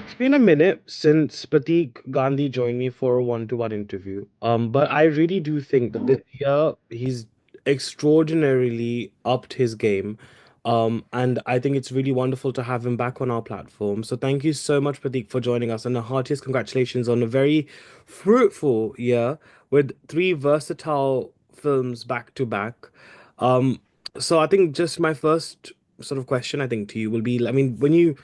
It's been a minute since Pratik Gandhi joined me for a one-to-one interview. But I really do think that this year he's extraordinarily upped his game. And I think it's really wonderful to have him back on our platform. So thank you so much, Pratik, for joining us, and the heartiest congratulations on a very fruitful year with three versatile films back to back. Um, so I think just my first sort of question, I think, to you will be, I mean, when you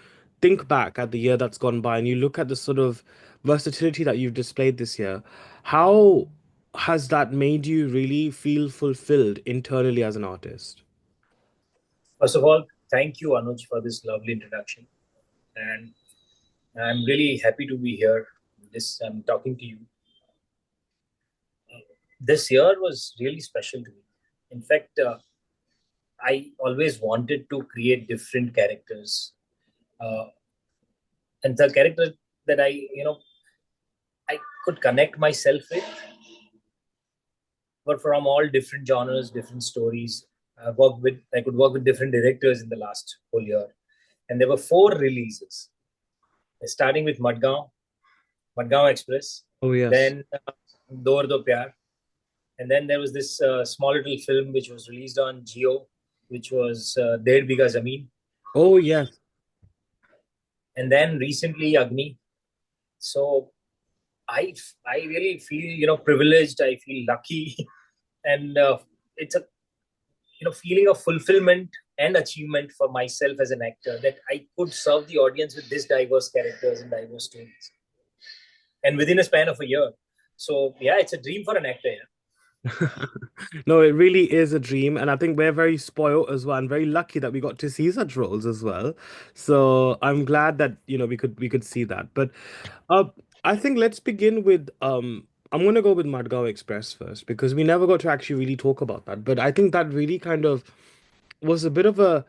think back at the year that's gone by and you look at the sort of versatility that you've displayed this year, how has that made you really feel fulfilled internally as an artist? First of all, thank you, Anuj, for this lovely introduction. And I'm really happy to be here. I'm talking to you. This year was really special to me. In fact, I always wanted to create different characters. Uh, and the character that I could connect myself with were from all different genres, different stories. I could work with different directors in the last whole year. And there were four releases, starting with Madgaon Express, Oh, yes. then Aur Do Pyaar, and then there was this small little film which was released on Geo, which was Dedh Bhiga Zameen, Oh, yes. and then recently Agni. So I really feel privileged. I feel lucky, and it's a feeling of fulfillment and achievement for myself as an actor that I could serve the audience with this diverse characters and diverse stories, and within a span of a year. So yeah, it's a dream for an actor. Yeah. No, it really is a dream, and I think we're very spoiled as well, and very lucky that we got to see such roles as well. So I'm glad that we could see that. But uh, I think let's begin with I'm gonna go with Madgaon Express first because we never got to actually really talk about that. But I think that really kind of was a bit of a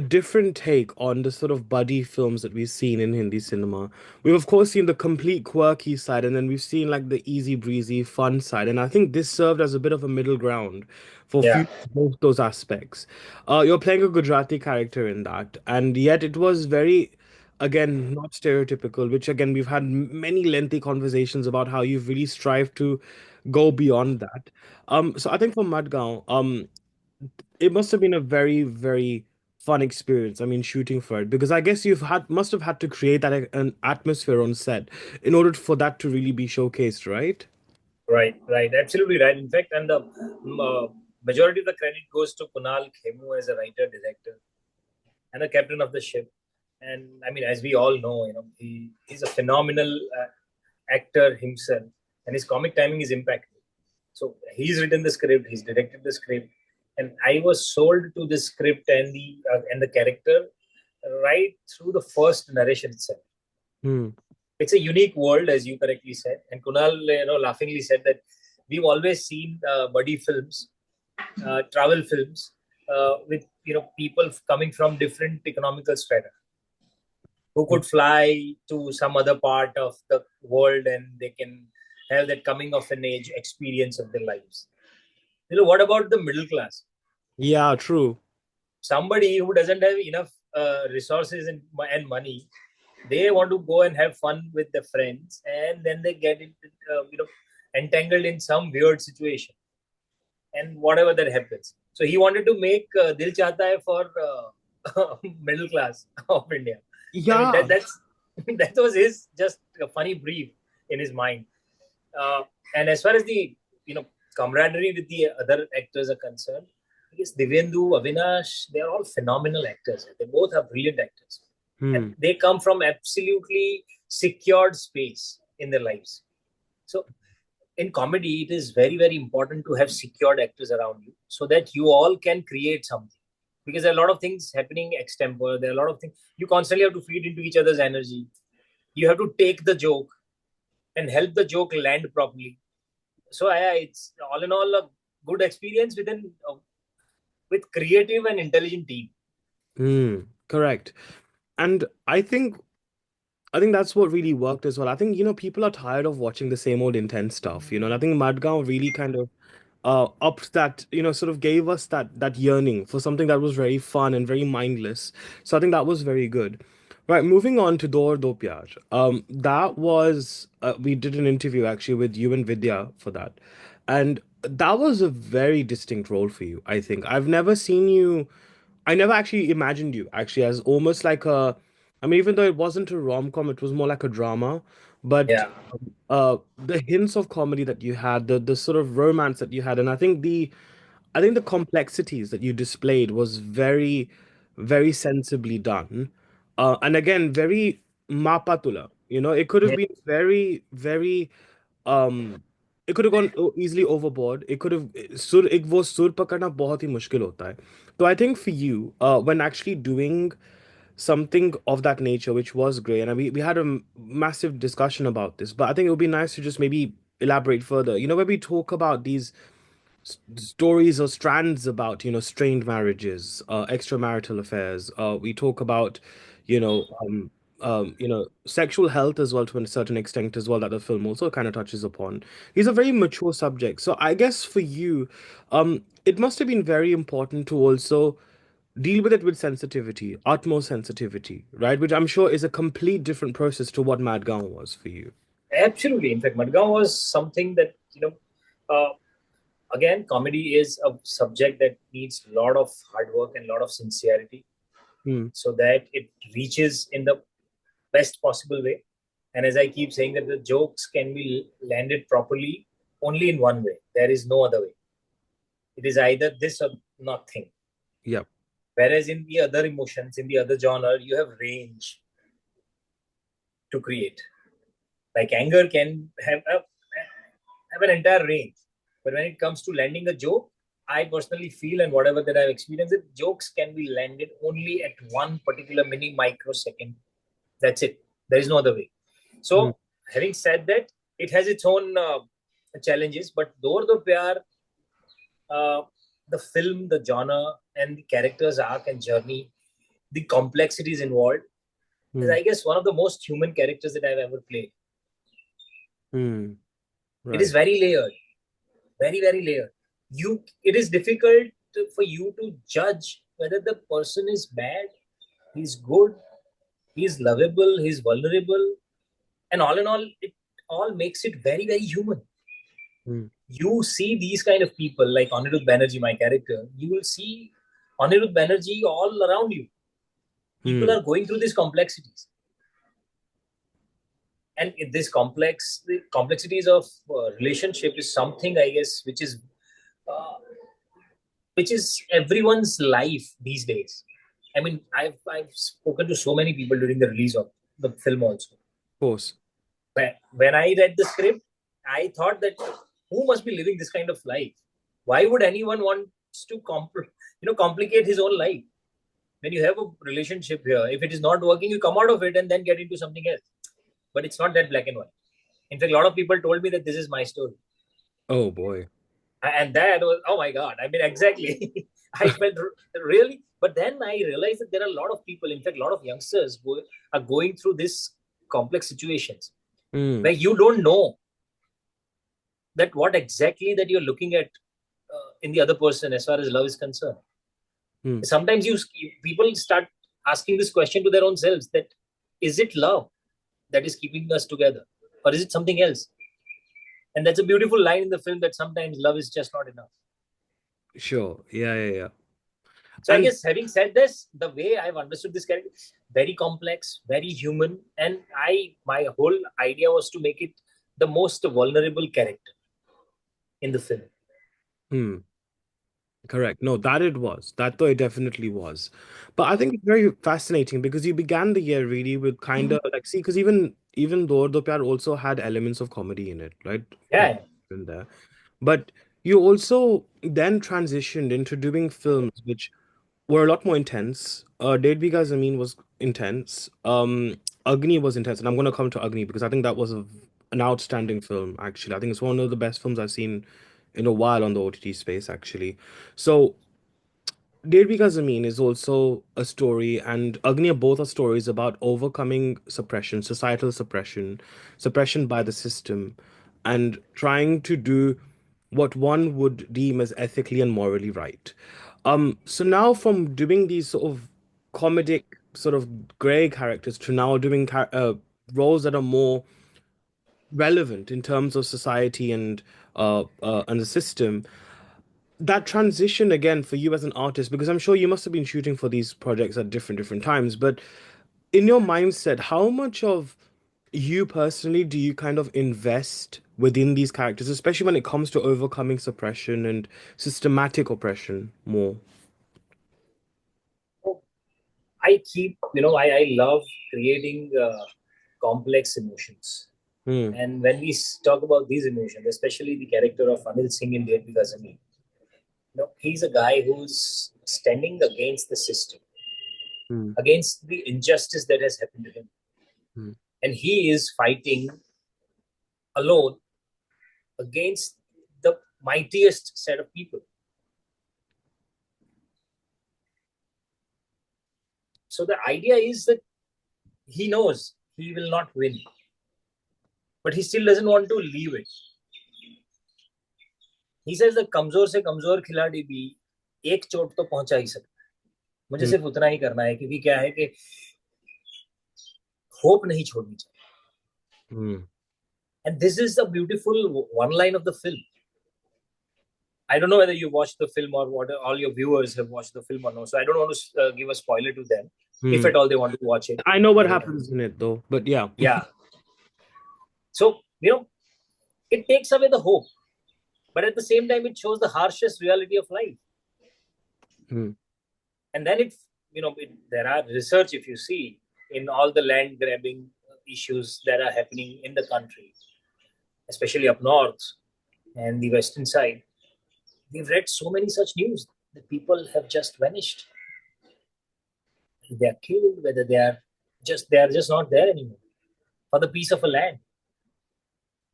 different take on the sort of buddy films that we've seen in Hindi cinema. We've of course seen the complete quirky side, and then we've seen like the easy breezy fun side. And I think this served as a bit of a middle ground for Yeah. both those aspects. You're playing a Gujarati character in that, and yet it was very, again, not stereotypical, which again we've had many lengthy conversations about how you've really strived to go beyond that. So I think for Madgaon, it must have been a very, very fun experience. I mean, shooting for it because I guess you've had must have had to create that an atmosphere on set in order for that to really be showcased, right? Right, absolutely right. In fact, and the majority of the credit goes to Kunal Khemu as a writer, director, and the captain of the ship. And I mean, as we all know, he's a phenomenal actor himself, and his comic timing is impeccable. So he's written the script, he's directed the script, and I was sold to the script and the character right through the first narration itself. Hmm. It's a unique world, as you correctly said. And Kunal, laughingly said that we've always seen buddy films, travel films, with people coming from different economical strata who could fly to some other part of the world and they can have that coming of an age experience of their lives. What about the middle class? Yeah, true. Somebody who doesn't have enough resources and money, they want to go and have fun with their friends, and then they get entangled in some weird situation, and whatever that happens. So he wanted to make Dil Chahta Hai for middle class of India. I mean Yeah. that was his just a funny brief in his mind. Uh, and as far as the camaraderie with the other actors are concerned, I guess Divyendu, Avinash, they are all phenomenal actors. They both are brilliant actors, and Hmm. they come from absolutely secured space in their lives. So in comedy, it is very, very important to have secured actors around you so that you all can create something. Because there are a lot of things happening extempore. There are a lot of things you constantly have to feed into each other's energy. You have to take the joke and help the joke land properly. So it's all in all a good experience with creative and intelligent team. Hmm. Correct. And I think that's what really worked as well. I think, people are tired of watching the same old intense stuff, and I think Madgaon really kind of upped that, sort of gave us that yearning for something that was very fun and very mindless. So I think that was very good. Right, moving on to Aur Do Pyaar. That was we did an interview actually with you and Vidya for that, and that was a very distinct role for you. I think I've never seen you. I never actually imagined you actually as almost like a. I mean, even though it wasn't a rom-com, it was more like a drama. But Yeah. the hints of comedy that you had, the sort of romance that you had, and I think the complexities that you displayed was very, very sensibly done. And again, very mapatula. You know, it could have Yeah. been very, very um it could have gone easily overboard. It could have sur ek wo sur pakadna bahut hi mushkil hota hai. So I think for you, when actually doing something of that nature, which was great, and we had a massive discussion about this, but I think it would be nice to just maybe elaborate further. You know, when we talk about these stories or strands about strained marriages, extramarital affairs, we talk about you know sexual health as well to a certain extent as well, that the film also kind of touches upon. These are very mature subjects, so I guess for you it must have been very important to also deal with it with sensitivity, utmost sensitivity, right, which I'm sure is a complete different process to what Madgaon was for you. Absolutely. In fact, Madgaon was something that, uh, again, comedy is a subject that needs a lot of hard work and a lot of sincerity Hmm. so that it reaches in the best possible way. And as I keep saying, that the jokes can be landed properly only in one way. There is no other way. It is either this or nothing. Yep. Whereas in the other emotions, in the other genre, you have range to create. Like anger can have an entire range. But when it comes to landing a joke, I personally feel, and whatever that I've experienced, that jokes can be landed only at one particular mini microsecond. That's it. There is no other way. Hmm. So, having said that, it has its own challenges. But Dor Do Pyar, uh, the film, the genre, and the character's arc and journey, the complexities involved, is, Hmm. I guess, one of the most human characters that I've ever played. Hmm. It is Right. very layered, very, very layered. It is difficult for you to judge whether the person is bad, he's good, he's lovable, he's vulnerable, and all in all, it all makes it very, very human. Hmm. You see these kind of people like Anirudh Banerjee, my character. You will see Anirudh Banerjee all around you. People Hmm. are going through these complexities, and the complexities of relationship is something, I guess, uh, which is everyone's life these days. I mean, I've spoken to so many people during the release of the film also. Course. When I read the script, I thought that who must be living this kind of life? Why would anyone want to complicate his own life? When you have a relationship here, if it is not working, you come out of it and then get into something else. But it's not that black and white. In fact, a lot of people told me that this is my story. Oh boy. And that was, oh my God, I mean, exactly. I felt really, but then I realized that there are a lot of people, in fact, a lot of youngsters are going through this complex situations Hmm. where you don't know that what exactly that you're looking at in the other person as far as love is concerned. Hmm. Sometimes people start asking this question to their own selves, that is it love that is keeping us together, or is it something else? And that's a beautiful line in the film, that sometimes love is just not enough. Sure. Yeah, yeah, yeah. So I And guess, having said this, the way I've understood this character, very complex, very human, and my whole idea was to make it the most vulnerable character in the film. hmm, correct. No, that it was. That though it definitely was. But I think it's very fascinating because you began the year really with kind of like, see, because even though Do Pyar also had elements of comedy in it, right? Quite Yeah, in there. But you also then transitioned into doing films which were a lot more intense. Dedh Bhiga Zameen was intense. Agni was intense, and I'm gonna come to Agni because I think that was an outstanding film. Actually, I think it's one of the best films I've seen in a while on the OTT space. Actually, so Dedh Bhiga Zameen is also a story, and Agni both are stories about overcoming suppression, societal suppression, suppression by the system, and trying to do what one would deem as ethically and morally right. So now from doing these sort of comedic sort of gray characters to now doing roles that are more relevant in terms of society and the system. That transition again for you as an artist, because I'm sure you must have been shooting for these projects at different times, but in your mindset, how much of you personally do you kind of invest within these characters, especially when it comes to overcoming suppression and systematic oppression more? So I keep, I love creating complex emotions. Hmm. And when we talk about these emotions, especially the character of Anil Singh in Dedh Bhiga Zameen, he's a guy who's standing against the system, Hmm. against the injustice that has happened to him. Hmm. And he is fighting alone against the mightiest set of people. So the idea is that he knows he will not win, but he still doesn't want to leave it. He says that कमजोर से कमजोर खिलाड़ी भी एक चोट तो पहुंचा ही सकता है. मुझे Hmm. सिर्फ उतना ही करना है, क्योंकि क्या है कि होप नहीं छोड़नी चाहिए. Hmm. And this is the beautiful one line of the film. I don't know whether you watched the film or what all your viewers have watched the film or no. So I don't want to give a spoiler to them, if Hmm. at all they want to watch it. I know what I don't know. happens in it though, but yeah. Yeah. So, it takes away the hope, but at the same time, it shows the harshest reality of life. Hmm. And then there are research, if you see, in all the land grabbing issues that are happening in the country, especially up north and the western side. We've read so many such news that people have just vanished. They are killed, whether they are just not there anymore for the piece of a land.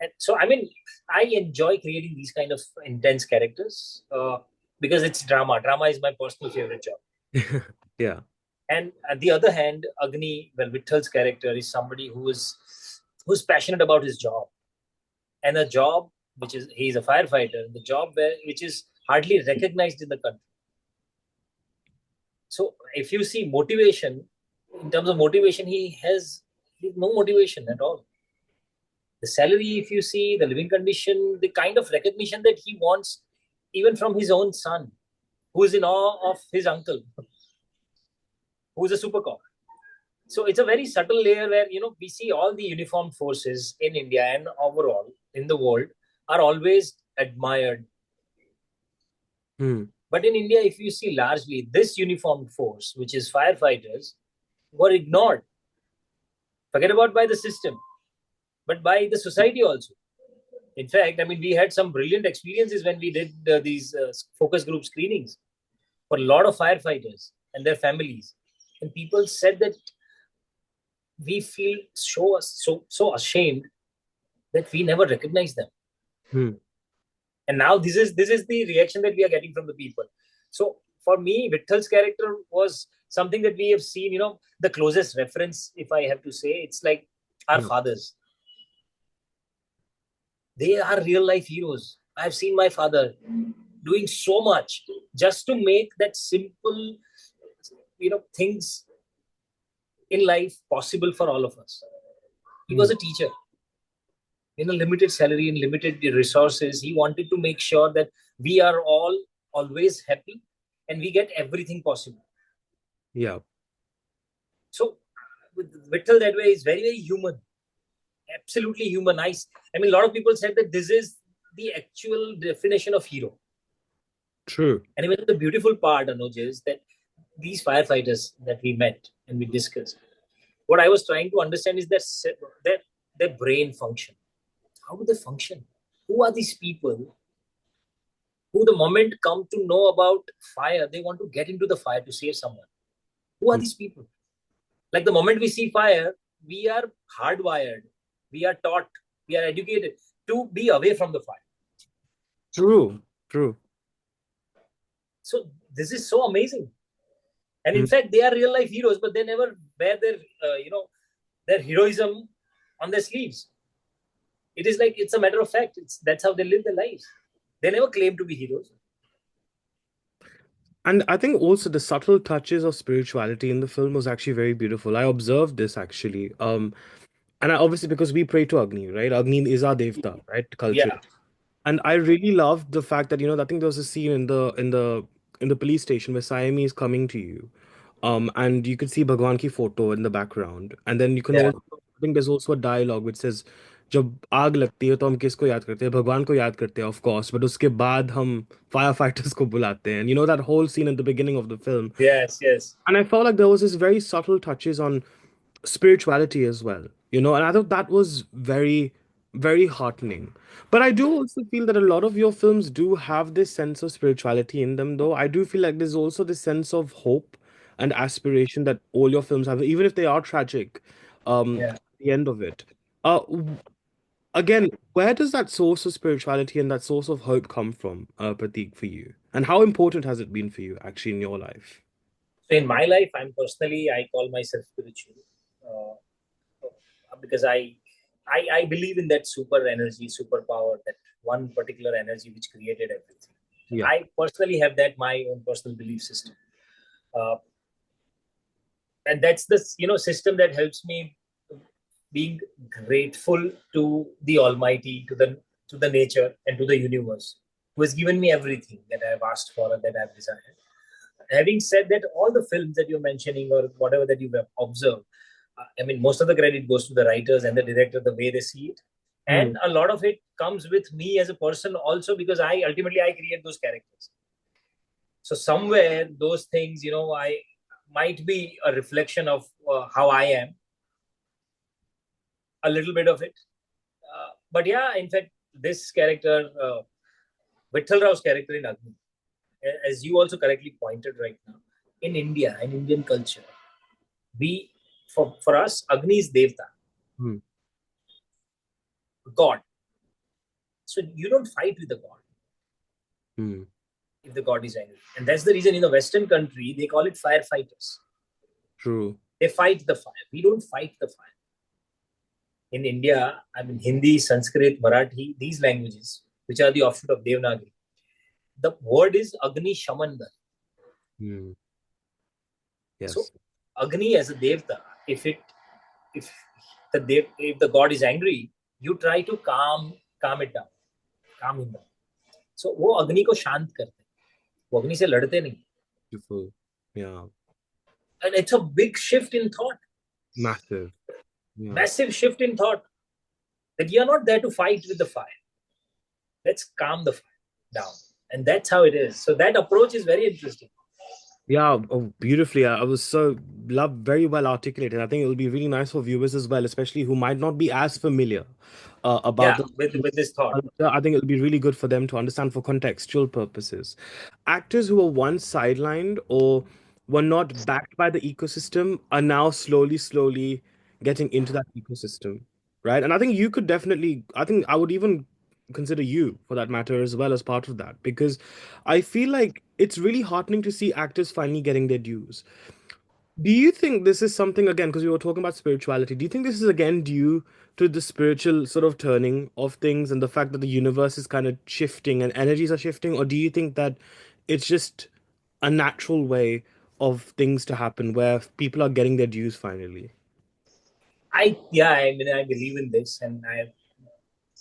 And so, I mean, I enjoy creating these kind of intense characters because it's drama. Drama is my personal favorite job. Yeah. And at the other hand, Agni, well, Vithal's character is somebody who's passionate about his job, and a job which is he's a firefighter, the job which is hardly recognized in the country. So if you see motivation, in terms of motivation, he has no motivation at all. The salary, if you see, the living condition, the kind of recognition that he wants, even from his own son, who is in awe of his uncle, who is a super cop. So it's a very subtle layer where we see all the uniformed forces in India and overall in the world are always admired. Hmm. But in India, if you see largely this uniformed force, which is firefighters, were ignored, forget about by the system, but by the society also. In fact, I mean, we had some brilliant experiences when we did these focus group screenings for a lot of firefighters and their families. And people said that we feel so ashamed that we never recognize them. Hmm. And now this is the reaction that we are getting from the people. So for me, Vithal's character was something that we have seen, the closest reference, if I have to say, it's like our Hmm. fathers. They are real life heroes. I've seen my father doing so much just to make that simple, things in life possible for all of us. He Hmm. was a teacher in a limited salary and limited resources. He wanted to make sure that we are all always happy and we get everything possible. Yeah. So with Vittal that way is very, very human, absolutely human. I mean, a lot of people said that this is the actual definition of hero. True. And even the beautiful part, Anuj, is that these firefighters that we met and we discussed, what I was trying to understand is that their brain function. How do they function? Who are these people who, the moment come to know about fire, they want to get into the fire to save someone? Who are Hmm. these people? Like the moment we see fire, we are hardwired, we are taught, we are educated to be away from the fire. True. True. So this is so amazing. And Hmm. in fact, they are real life heroes, but they never wear their heroism on their sleeves. It is like it's a matter of fact. That's how they live their lives. They never claim to be heroes. And I think also the subtle touches of spirituality in the film was actually very beautiful. I observed this actually. And I, obviously because we pray to Agni, right? Agni is our devta, right? Yeah, Culturally. And I really loved the fact that, I think there was a scene in the police station where Siami is coming to you. And you could see Bhagwan ki photo in the background. And then you can yeah, also, I think there's also a dialogue which says, जब आग लगती है तो हम किसको याद करते हैं भगवान को याद करते हैं ऑफ कोर्स बट उसके बाद हम फायर फाइटर्स को बुलाते हैं that whole scene at the beginning of the film. yes, yes. And I felt like there was this very subtle touches on spirituality as well, and I thought that was very, very heartening. But I do also feel that a lot of your films do have this sense of spirituality in them, though. I do feel like there's also this sense of hope and aspiration that all your films have, even if they are tragic, Yeah. at the end of it. Again, where does that source of spirituality and that source of hope come from, Pratik, for you? And how important has it been for you, actually, in your life? So in my life, I call myself spiritual, uh, because I believe in that super energy, superpower, that one particular energy which created everything. Yeah. I personally have that my own personal belief system, uh, and that's the system that helps me being grateful to the Almighty, to the nature, and to the universe, who has given me everything that I have asked for and that I have desired. Having said that, all the films that you're mentioning or whatever that you've observed, I mean, most of the credit goes to the writers and the director, the way they see it. Hmm. And a lot of it comes with me as a person also, because I ultimately I create those characters. So somewhere those things, I might be a reflection of how I am, a little bit of it. But yeah, in fact, this character, Vittal Rao's character in Agni, as you also correctly pointed right now, in India, in Indian culture, we for us, Agni is Devta, Hmm. God. So you don't fight with the God Hmm. if the God is angry. And that's the reason in the Western country, they call it firefighters. True. They fight the fire. We don't fight the fire. In India, I mean, Hindi, Sanskrit, Marathi, these languages, which are the offshoot of Devanagari, the word is Agni Shamandar. Hmm. So Yes. Agni as a Devta, if if the God is angry, you try to calm it down, calm him down. So वो अग्नि को शांत करते हैं, वो अग्नि से लड़ते नहीं. Beautiful. Yeah. And it's a big shift in thought, Massive. Yeah. massive shift in thought, that you're not there to fight with the fire. Let's calm the fire down. And that's how it is. So that approach is very interesting. Yeah, oh, beautifully. I was so very well articulated. I think it will be really nice for viewers as well, especially who might not be as familiar about Yeah, the with this thought. culture. I think it'll be really good for them to understand for contextual purposes. Actors who were once sidelined or were not backed by the ecosystem are now slowly getting into that ecosystem, right? And I think you could definitely, I think I would even consider you for that matter as well as part of that because I feel like it's really heartening to see actors finally getting their dues. Do you think this is something again, because we were talking about spirituality, do you think this is again due to the spiritual sort of turning of things and the fact that the universe is kind of shifting and energies are shifting? Or do you think that it's just a natural way of things to happen where people are getting their dues finally? I mean, I believe in this, and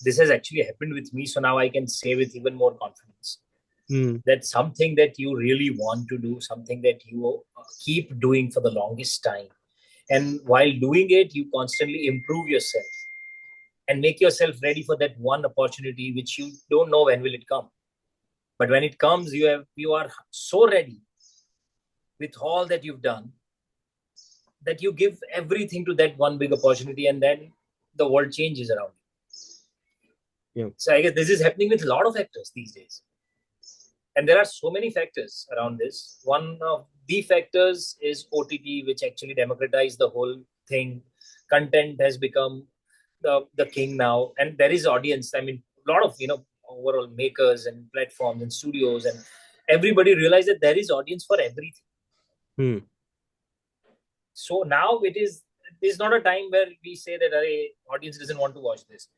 this has actually happened with me. So now I can say with even more confidence Hmm. that something that you really want to do, something that you keep doing for the longest time, and while doing it, you constantly improve yourself and make yourself ready for that one opportunity which you don't know when will it come. But when it comes, you are so ready with all that you've done that you give everything to that one big opportunity, and then the world changes around you. Yeah. So I guess this is happening with a lot of actors these days. And there are so many factors around this. One of the factors is OTT, which actually democratized the whole thing. Content has become the king now, and there is audience. I mean, a lot of overall makers and platforms and studios, and everybody realized that there is audience for everything. Hmm. So now it is not a time where we say that audience doesn't want to watch this.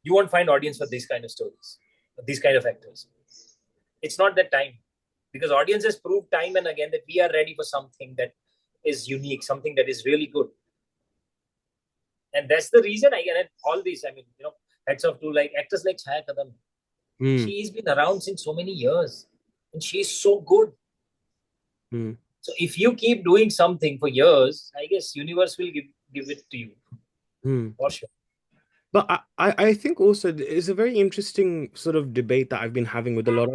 You won't find audience for this kind of stories, these kind of actors. It's not that time. because audience has proved time and again that we are ready for something that is unique, something that is really good. And that's the reason and all these, hats off to like actors like Chaya Kadam. She's been around since so many years and she's so good. So if you keep doing something for years, I guess universe will give it to you. For sure. But I think also it's a very interesting sort of debate that I've been having with a lot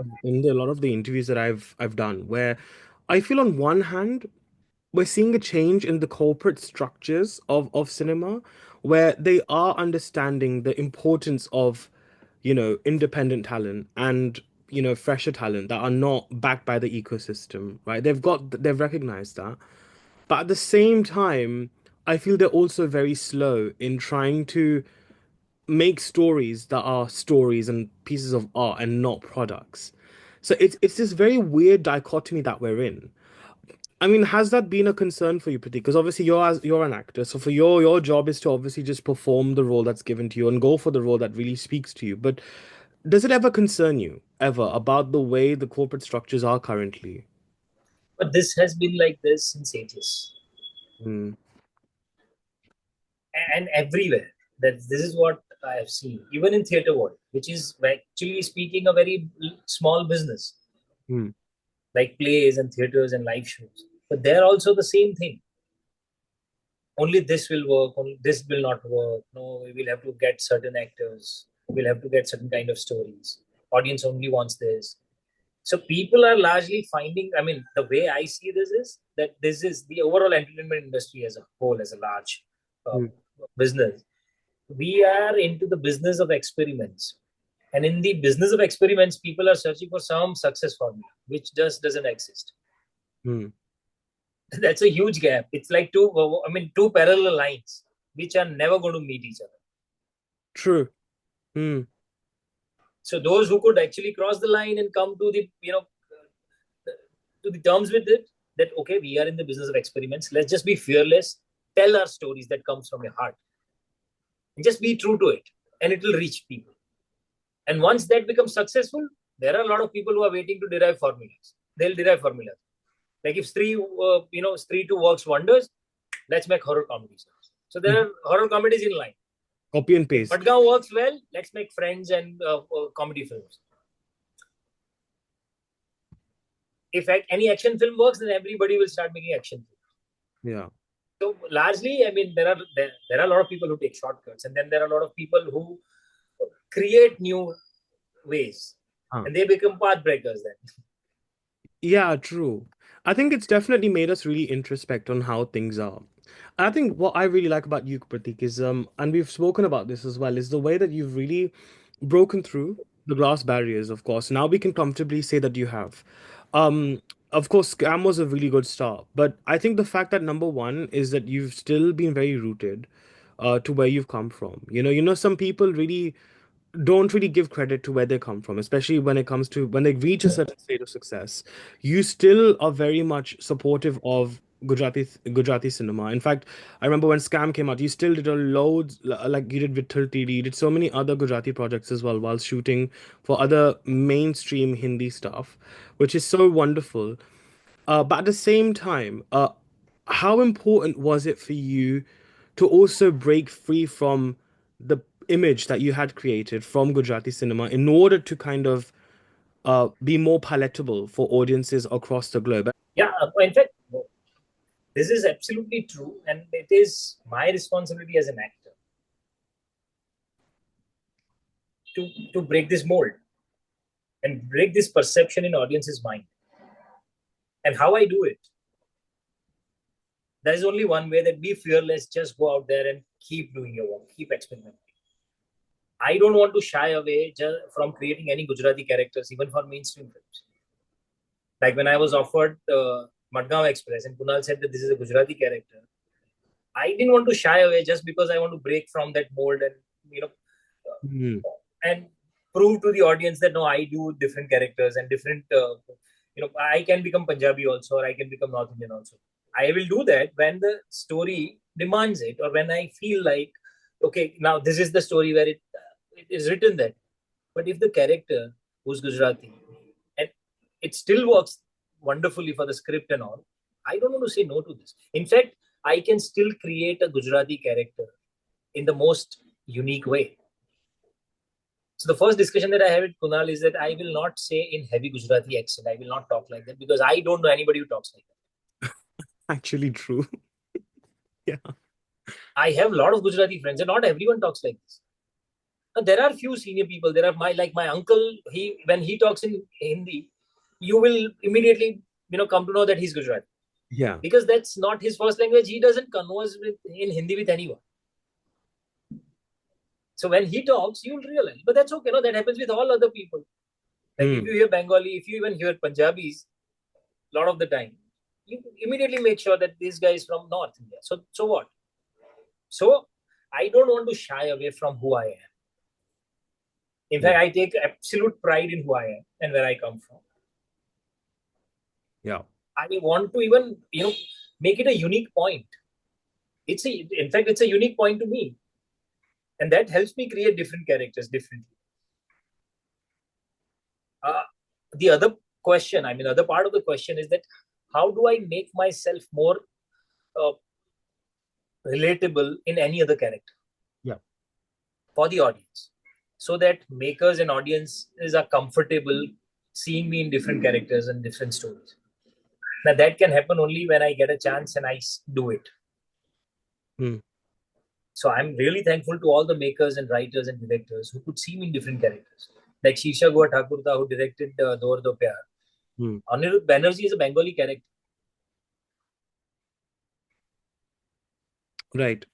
of the interviews that I've done, where I feel on one hand we're seeing a change in the corporate structures of cinema, where they are understanding the importance of, independent talent and, fresher talent that are not backed by the ecosystem, right? They've recognized that. But at the same time, I feel they're also very slow in trying to make stories that are stories and pieces of art and not products. So it's this very weird dichotomy that we're in. I mean, has that been a concern for you, Pratik? Because obviously you're an actor, so for your job is to obviously just perform the role that's given to you and go for the role that really speaks to you. But does it ever concern you ever about the way the corporate structures are currently? But this has been like this since ages. Mm, And everywhere. That this is what I have seen, even in theater world, which is actually speaking a very small business, mm, like plays and theaters and live shows. But they're also the same thing. Only this will work, only this will not work. No, we will have to get certain actors, we'll have to get certain kind of stories. Audience only wants this. So people are largely finding, the way I see this is that this is the overall entertainment industry as a whole, as a large uh, mm, business. We are into the business of experiments. And in the business of experiments, people are searching for some success formula, which just doesn't exist. mm. That's a huge gap. It's like two parallel lines, which are never going to meet each other. True. Mm, So those who could actually cross the line and come to the terms with it, that okay, we are in the business of experiments. Let's just be fearless. Tell our stories that comes from your heart, and just be true to it, and it will reach people. And once that becomes successful, there are a lot of people who are waiting to derive formulas. They'll derive formulas. Like if Stree 2 works wonders, let's make horror comedies. So there mm. are horror comedies in line. Copy and If paste. Madgaon works well, let's make Friends and comedy films. If any action film works, then everybody will start making action films. Yeah. So largely, there are a lot of people who take shortcuts, and then there are a lot of people who create new ways, and they become path breakers then. Yeah, true. I think it's definitely made us really introspect on how things are. I think what I really like about you, Pratik, is and we've spoken about this as well, is the way that you've really broken through the glass barriers, of course. Now we can comfortably say that you have. Um, of course, Scam was a really good start, but I think the fact that number one is that you've still been very rooted to where you've come from. Some people really don't really give credit to where they come from, especially when it comes to when they reach a certain state of success. You still are very much supportive of Gujarati cinema. In fact, I remember when Scam came out, you still did a loads like you did with TD, you did so many other Gujarati projects as well while shooting for other mainstream Hindi stuff, which is so wonderful. But at the same time, how important was it for you to also break free from the image that you had created from Gujarati cinema in order to kind of be more palatable for audiences across the globe? Yeah, in fact, this is absolutely true, and it is my responsibility as an actor to break this mold and break this perception in audience's mind. And how I do it, there is only one way: that be fearless, just go out there and keep doing your work, keep experimenting. I don't want to shy away from creating any Gujarati characters, even for mainstream films. Like when I was offered Madgaon Express, and Kunal said that this is a Gujarati character, I didn't want to shy away just because I want to break from that mold and you know Mm, and prove to the audience that no, I do different characters and different. I can become Punjabi also, or I can become North Indian also. I will do that when the story demands it, or when I feel like, okay, now this is the story where it is written that. But if the character who's Gujarati and it still works wonderfully for the script and all, I don't want to say no to this. In fact, I can still create a Gujarati character in the most unique way. So the first discussion that I have with Kunal is that I will not say in heavy Gujarati accent. I will not talk like that because I don't know anybody who talks like that. Actually true. Yeah. I have a lot of Gujarati friends and not everyone talks like this. Now, there are few senior people. There are my uncle. When he talks in Hindi, you will immediately come to know that he's Gujarati. Yeah. Because that's not his first language. He doesn't converse in Hindi with anyone. So when he talks, you'll realize. But that's okay. No, that happens with all other people. Like if you hear Bengali, if you even hear Punjabis, a lot of the time, you immediately make sure that this guy is from North India. So what? So I don't want to shy away from who I am. In fact, I take absolute pride in who I am and where I come from. Yeah. I want to even, make it a unique point. In fact, it's a unique point to me. And that helps me create different characters differently. The other part of the question is that how do I make myself more relatable in any other character? Yeah. For the audience. So that makers and audiences are comfortable seeing me in different characters and different stories. Now that can happen only when I get a chance and I do it. So I'm really thankful to all the makers and writers and directors who could see me in different characters. Like Shirsha Goa Thakurta, who directed Aur Do Pyaar. Anirudh Banerjee is a Bengali character. Right.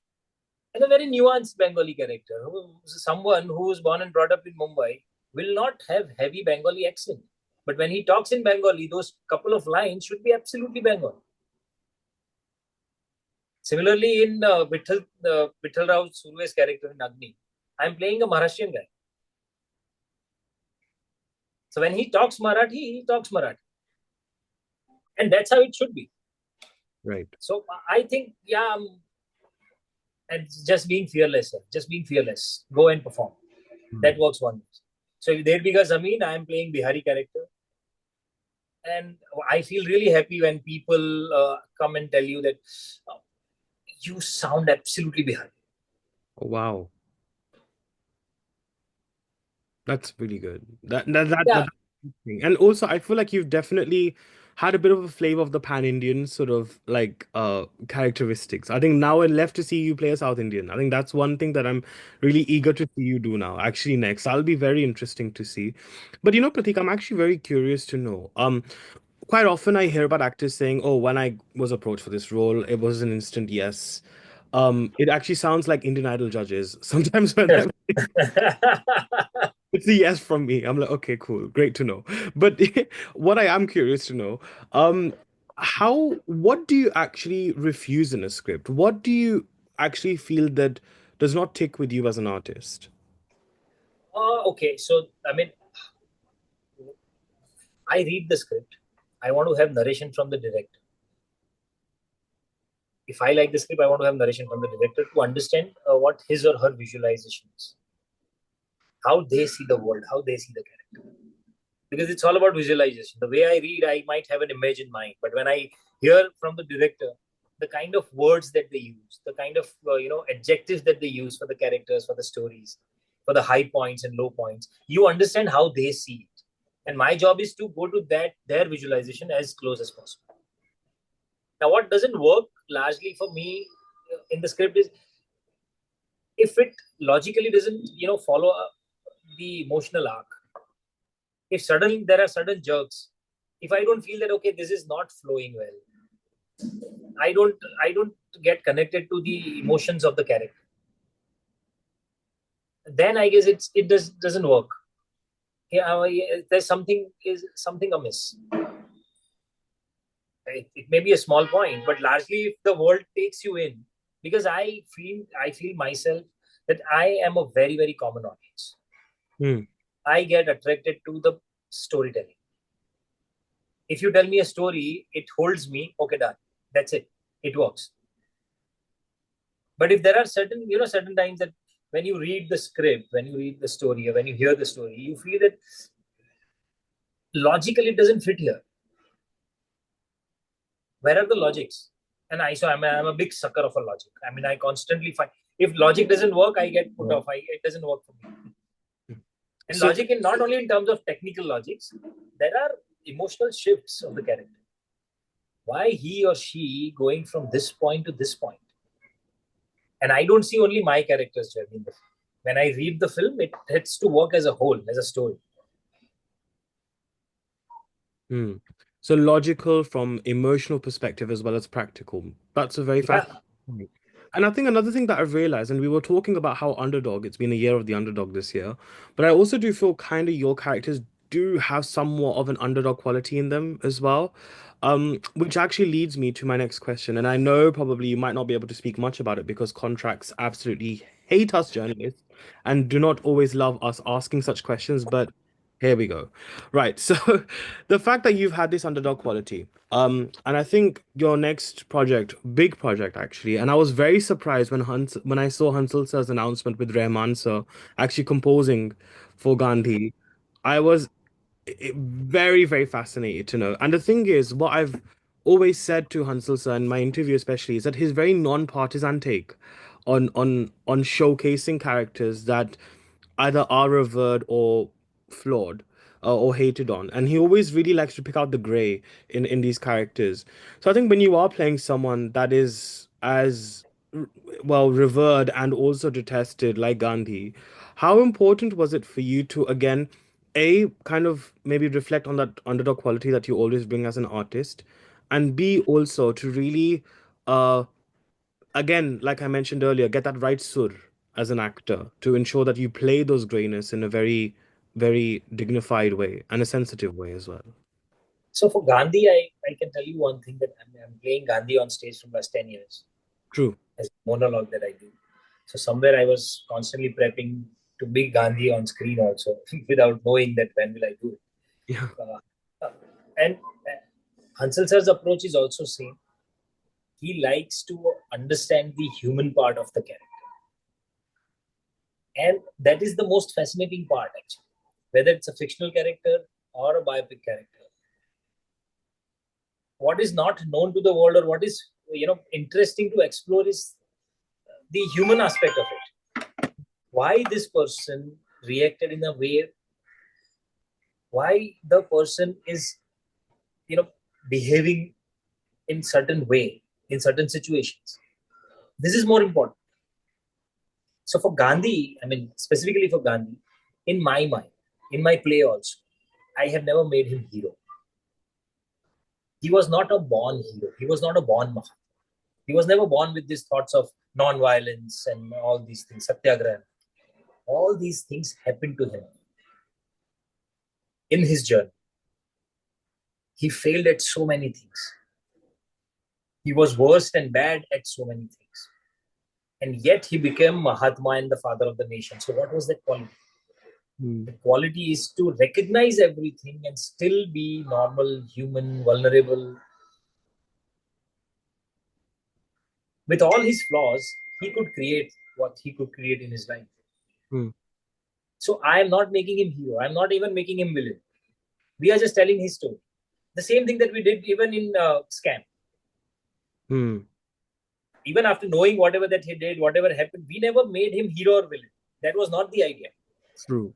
And a very nuanced Bengali character. Someone who is born and brought up in Mumbai will not have heavy Bengali accent. But when he talks in Bengali, those couple of lines should be absolutely Bengali. Similarly, in Vittal Rao Surve's character in Agni, I'm playing a Maharashtrian guy. So when he talks Marathi, he talks Marathi. And that's how it should be. Right. So I think, and just being fearless. Go and perform. That works wonders. So in Dedh Bhiga Zameen, I am playing Bihari character. And I feel really happy when people come and tell you that you sound absolutely Bihari. Oh, wow. That's really good. That's and also I feel like you've definitely had a bit of a flavor of the pan-Indian sort of like characteristics. I think now I'm left to see you play a South Indian. I think that's one thing that I'm really eager to see you do now. Actually, next. That'll be very interesting to see. But Pratik, I'm actually very curious to know. Quite often I hear about actors saying, "Oh, when I was approached for this role, it was an instant yes." It actually sounds like Indian Idol judges. Sometimes when it's a yes from me. I'm like, okay, cool, great to know. But what I am curious to know, what do you actually refuse in a script? What do you actually feel that does not tick with you as an artist? Okay, so I read the script. I want to have narration from the director. If I like the script, I want to have narration from the director to understand what his or her visualization is. How they see the world, how they see the character. Because it's all about visualization. The way I read, I might have an image in mind. But when I hear from the director, the kind of words that they use, the kind of adjectives that they use for the characters, for the stories, for the high points and low points, you understand how they see it. And my job is to go to their visualization as close as possible. Now, what doesn't work largely for me in the script is if it logically doesn't, follow the emotional arc. If suddenly there are sudden jerks, if I don't feel that okay, this is not flowing well, I don't get connected to the emotions of the character. Then I guess it doesn't work. There's something amiss. It may be a small point, but largely if the world takes you in, because I feel myself that I am a very, very common audience. I get attracted to the storytelling. If you tell me a story, it holds me. Okay, done. That's it. It works. But if there are certain times that when you read the script, when you read the story, or when you hear the story, you feel that logically it doesn't fit here. Where are the logics? And I'm a big sucker of a logic. I mean, I constantly find if logic doesn't work, I get put off. It doesn't work for me. And So logic, in not only in terms of technical logics, there are emotional shifts of the character. Why he or she going from this point to this point? And I don't see only my character's journey in the film. When I read the film, it has to work as a whole, as a story. hmm. So logical from emotional perspective as well as practical. That's a very Yeah. fascinating point. And I think another thing that I've realized, and we were talking about how underdog, it's been a year of the underdog this year, but I also do feel kind of your characters do have somewhat of an underdog quality in them as well. Which actually leads me to my next question. And I know probably you might not be able to speak much about it because contracts absolutely hate us journalists and do not always love us asking such questions, but here we go. Right. So the fact that you've had this underdog quality, and I think your next project, big project actually, and I was very surprised when I saw Hansal sir's announcement with Rahman sir actually composing for Gandhi. I was very, very fascinated to know. And the thing is, what I've always said to Hansel sir in my interview, especially, is that his very non-partisan take on showcasing characters that either are revered or flawed or hated on, and he always really likes to pick out the gray in these characters. So I think when you are playing someone that is as well revered and also detested like Gandhi, how important was it for you to again a kind of maybe reflect on that underdog quality that you always bring as an artist, and B also to really uh again, like I mentioned earlier, get that right sur as an actor to ensure that you play those grayness in a very, very dignified way and a sensitive way as well. So for Gandhi, I can tell you one thing that I'm playing Gandhi on stage from last 10 years True. as a monologue that I do. So somewhere I was constantly prepping to be Gandhi on screen also without knowing that when will I do it. Yeah. And Hansal sir's approach is also same. He likes to understand the human part of the character. And that is the most fascinating part, actually. Whether it's a fictional character or a biopic character. What is not known to the world or what is interesting to explore is the human aspect of it. Why this person reacted in a way, why the person is you know behaving in certain way in certain situations. This is more important. So for Gandhi, I mean specifically for Gandhi, in my mind, in my play also, I have never made him hero. He was not a born hero. He was not a born Mahatma. He was never born with these thoughts of non-violence and all these things, satyagraha. All these things happened to him in his journey. He failed at so many things. He was worst and bad at so many things. And yet he became Mahatma and the father of the nation. So what was that quality? Hmm. The quality is to recognize everything and still be normal, human, vulnerable. With all his flaws, he could create what he could create in his life. Hmm. So I am not making him hero. I'm not even making him villain. We are just telling his story. The same thing that we did even in Scam. Hmm. Even after knowing whatever that he did, whatever happened, we never made him hero or villain. That was not the idea. True.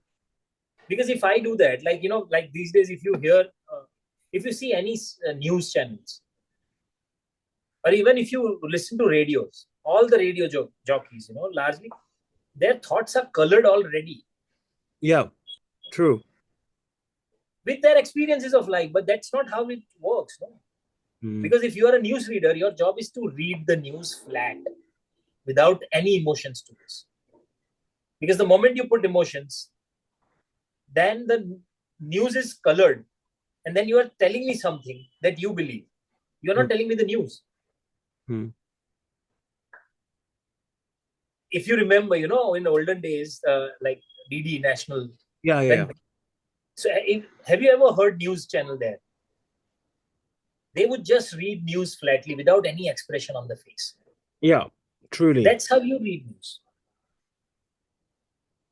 Because if I do that, like these days, if you see any news channels, or even if you listen to radios, all the radio jockeys, largely their thoughts are colored already Yeah. True. with their experiences of life. But that's not how it works, no? Hmm. Because if you are a news reader, your job is to read the news flat without any emotions to this. Because the moment you put emotions, then the news is colored. And then you are telling me something that you believe. You're Hmm. not telling me the news. Hmm. If you remember, in the olden days, like DD National, Yeah. Yeah. Yeah. when so have you ever heard news channel there? They would just read news flatly without any expression on the face. Yeah. Truly. That's how you read news.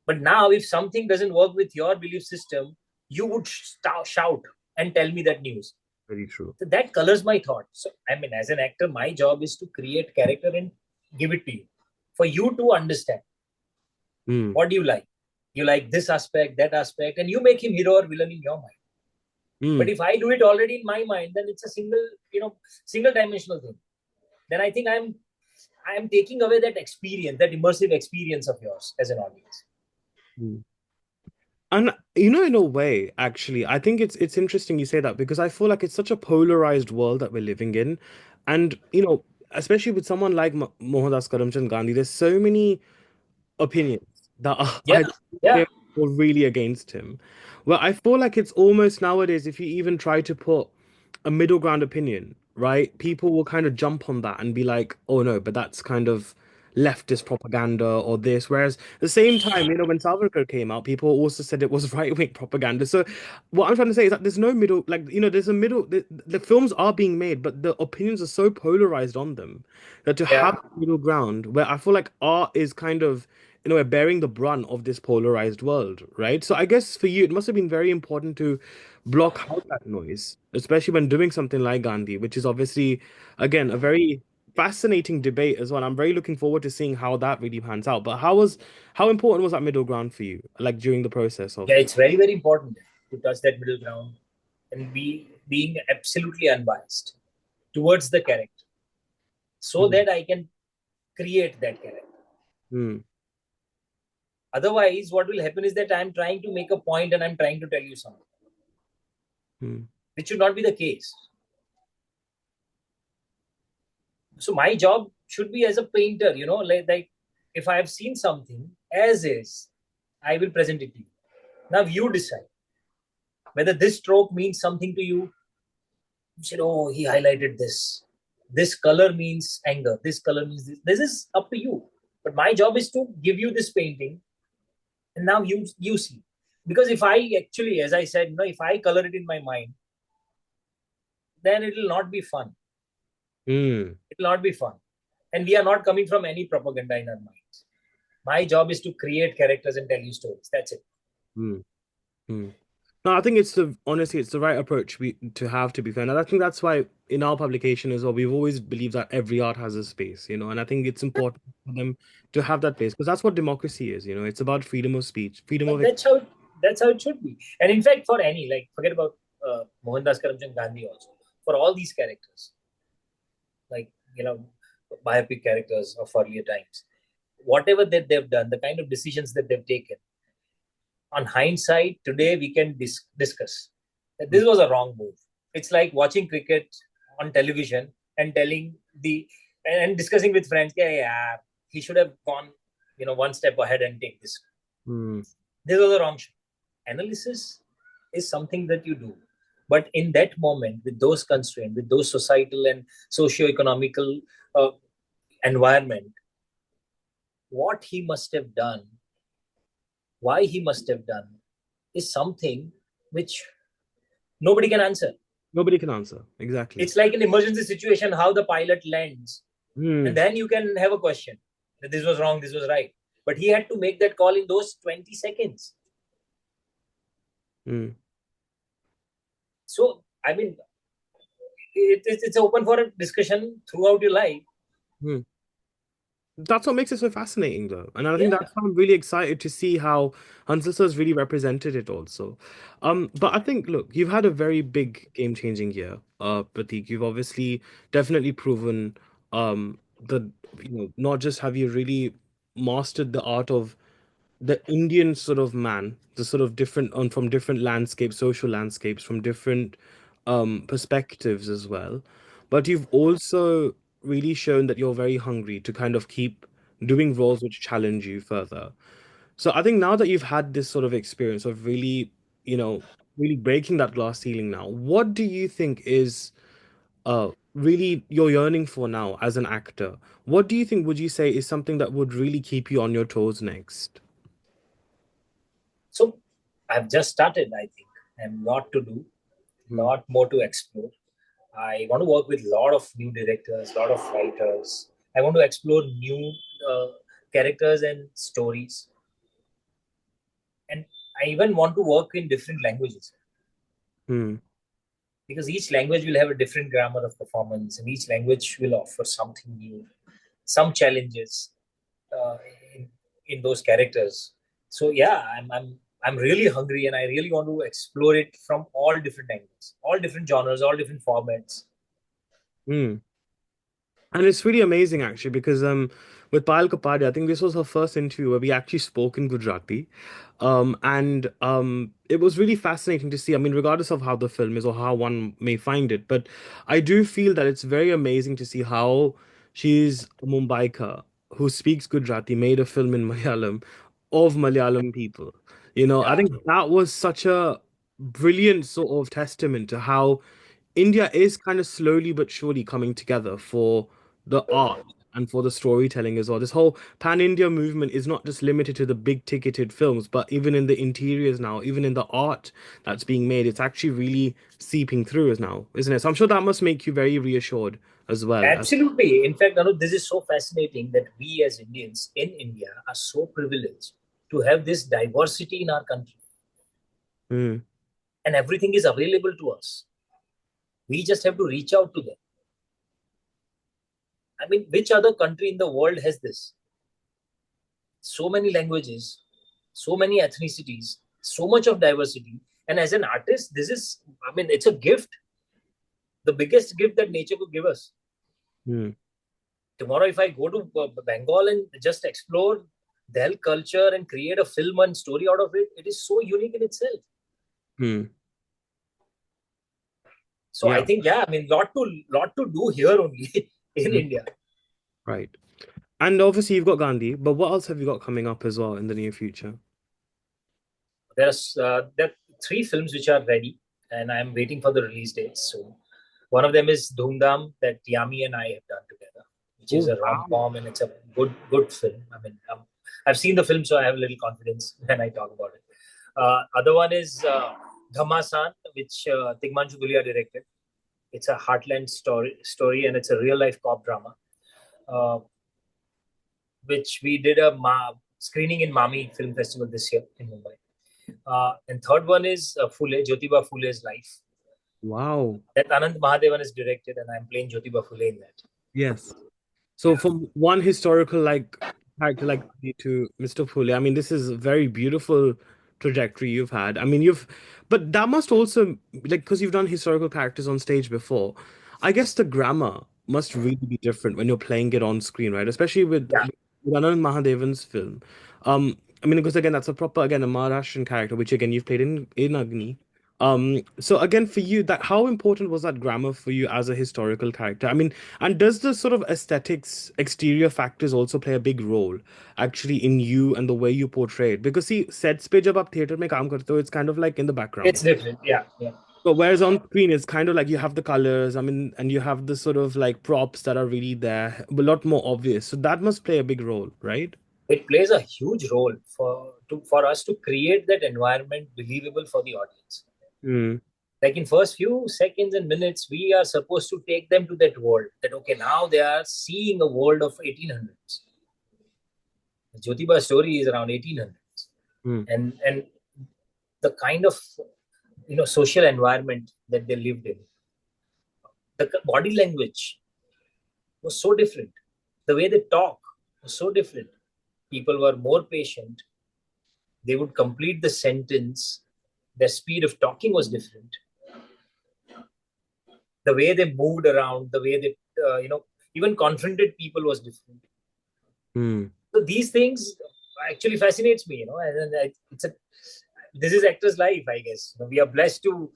But now, if something doesn't work with your belief system, you would shout and tell me that news. Very true. So that colors my thought. So I mean, as an actor, my job is to create character and give it to you, for you to understand Mm. what do you like. You like this aspect, that aspect, and you make him hero or villain in your mind. But Mm. if I do it already in my mind, then it's a single dimensional thing. Then I think I am taking away that experience, that immersive experience of yours as an audience. Mm. And you know, in a way, actually, I think it's interesting you say that because I feel like it's such a polarized world that we're living in, and especially with someone like Mohandas Karamchand Gandhi, there's so many opinions that are Yeah, either yeah, clear or really against him. Well, I feel like it's almost nowadays, if you even try to put a middle ground opinion, right, people will kind of jump on that and be like, oh no, but that's kind of leftist propaganda or this. Whereas at the same time, when Savarkar came out, people also said it was right-wing propaganda. So what I'm trying to say is that there's no middle, like, there's a middle, the films are being made, but the opinions are so polarized on them that to yeah. have a middle ground where I feel like art is kind of bearing the brunt of this polarized world, right? So I guess for you, it must have been very important to block out that noise, especially when doing something like Gandhi, which is obviously, again, a very fascinating debate as well. I'm very looking forward to seeing how that really pans out. But how important was that middle ground for you, like during the process Yeah, of? it's very, very important to touch that middle ground and being absolutely unbiased towards the character, so Mm, that I can create that character. mm, Otherwise, what will happen is that I'm trying to make a point and I'm trying to tell you something, mm, which should not be the case. So my job should be as a painter, like if I have seen something as is, I will present it to you. Now you decide whether this stroke means something to you. You said, oh, he highlighted this. This color means anger. This color means this. This is up to you. But my job is to give you this painting, and now you see. Because if I actually, as I said, if I color it in my mind, then it will not be fun. mm, It will not be fun. And we are not coming from any propaganda in our minds. My job is to create characters and tell you stories. That's it. mm, mm. No, I think honestly, it's the right approach to have, to be fair. And I think that's why in our publication as well, we've always believed that every art has a space, and I think it's important for them to have that place because that's what democracy is, it's about freedom of speech, freedom But of. that's how it should be. And in fact, for any, like, forget about Mohandas Karamchand Gandhi also. For all these characters, like, biopic characters of earlier times, whatever that they've done, the kind of decisions that they've taken, on hindsight, today we can discuss that this was a wrong move. It's like watching cricket on television and telling and discussing with friends, yeah, yeah, he should have gone, one step ahead and take this. Mm, This was a wrong shot. Analysis is something that you do. But in that moment, with those constraints, with those societal and socio-economical uh, environment, what he must have done, why he must have done, is something which nobody can answer. nobody can answer. Exactly. It's like an emergency situation, how the pilot lands. And Mm, then you can have a question that this was wrong, this was right. But he had to make that call in those 20 seconds. mm, So, I mean, it's open for a discussion throughout your life. mm. That's what makes it so fascinating, though. And I think Yeah. that's why I'm really excited to see how Hansel has really represented it also. But I think, look, you've had a very big game-changing year, Pratik. You've obviously definitely proven that, not just have you really mastered the art of the Indian sort of man, the sort of different from different landscapes, social landscapes, from different perspectives as well. But you've also really shown that you're very hungry to kind of keep doing roles which challenge you further. So I think now that you've had this sort of experience of really, really breaking that glass ceiling now, what do you think is really you're yearning for now as an actor? What do you think would you say is something that would really keep you on your toes next? So I've just started, I think. And lot to do, Hmm. lot more to explore. I want to work with a lot of new directors, a lot of writers. I want to explore new uh, characters and stories. And I even want to work in different languages. Hmm. because each language will have a different grammar of performance, and each language will offer something new, some challenges uh, in, in those characters. So yeah, I'm really hungry, and I really want to explore it from all different angles, all different genres, all different formats. Mm. And it's really amazing actually because with Payal Kapadia, I think this was her first interview where we actually spoke in Gujarati. And it was really fascinating to see. I mean, regardless of how the film is or how one may find it, but I do feel that it's very amazing to see how she's a Mumbaikar who speaks Gujarati, made a film in Malayalam of Malayalam people. You know, I Yeah, think that was such a brilliant sort of testament to how India is kind of slowly but surely coming together for the art and for the storytelling as well. This whole pan-India movement is not just limited to the big ticketed films, but even in the interiors now, even in the art that's being made, it's actually really seeping through as now, isn't it? So I'm sure that must make you very reassured as well. As absolutely. In fact, Anuj, this is so fascinating that we as Indians in India are so privileged to have this diversity in our country, Mm, and everything is available to us. We just have to reach out to them. I mean, which other country in the world has this? So many languages, so many ethnicities, so much of diversity. And as an artist, this is, I mean, it's a gift, the biggest gift that nature could give us. mm, Tomorrow, if I go to Bengal and just explore their culture and create a film and story out of it, it is so unique in itself. mm. So I Yeah, think, yeah, I mean, lot to do here only in mm, India. right. And obviously you've got Gandhi, but what else have you got coming up as well in the near future? There are three films which are ready, and I'm waiting for the release dates. So one of them is Dhoom that Yami and I have done together, which is Oh, a rom wow. com, and it's a good film. I mean, I've seen the film, so I have a little confidence when I talk about it. Other one is Ghamasan, which Tigmanshu Dhulia directed. It's a heartland story, and it's a real life cop drama, uh, which we did a screening in Mami Film Festival this year in Mumbai. And third one is Phule, Jyotiba Phule's life. Wow. That Anant Mahadevan is directed, and I'm playing Jyotiba Phule in that. Yes. So Yeah, from one historical like character like Gandhi to Mr. Phule, I mean, this is a very beautiful trajectory you've had. I mean, but that must also like because you've done historical characters on stage before. I guess the grammar must really be different when you're playing it on screen, right? Especially yeah, with Anand Mahadevan's film. I mean, because again, that's a proper again a Maharashtrian character, which again you've played in Agni. So again, for you, that how important was that grammar for you as a historical character? I mean, and does the sort of aesthetics, exterior factors also play a big role actually in you and the way you portray it? Because see, sets पे जब आप theater में काम करते हो, it's kind of like in the it's background. different. Yeah, yeah. But whereas on screen, it's kind of like you have the colors, I mean, and you have the sort of like props that are really there, a lot more obvious. So that must play a big role, right? It plays a huge role for us to create that environment believable for the audience. Mm, Like in first few seconds and minutes, we are supposed to take them to that world. That okay, now they are seeing a world of 1800s. Jyotiba story is around 1800s, mm, and the kind of social environment that they lived in, the body language was so different. The way they talk was so different. People were more patient. They would complete the sentence. Their speed of talking was different. The way they moved around, the way they, even confronted people was different. mm. So these things actually fascinates me, and it's a this is actor's life, I guess. We are blessed to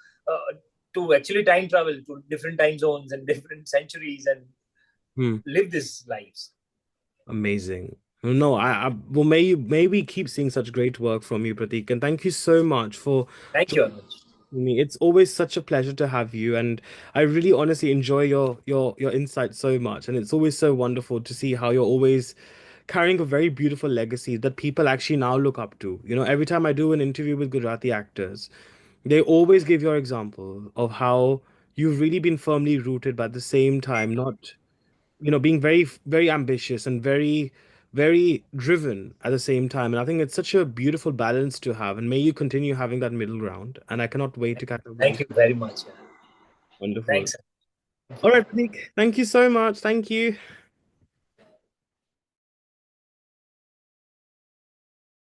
actually time travel to different time zones and different centuries and Mm. live these lives. Amazing. No, well, may we keep seeing such great work from you, Pratik, and thank you so much for Thank you, Anuj. me. It's always such a pleasure to have you, and I really honestly enjoy your insight so much. And it's always so wonderful to see how you're always carrying a very beautiful legacy that people actually now look up to. You know, every time I do an interview with Gujarati actors, they always give your example of how you've really been firmly rooted, but at the same time, not, being very, very ambitious and very, very driven at the same time. And I think it's such a beautiful balance to have. And may you continue having that middle ground. And I cannot wait to catch up with you. Thank you very much. Wonderful. Thanks. Thank All you. right, Pratik. Thank you so much. Thank you.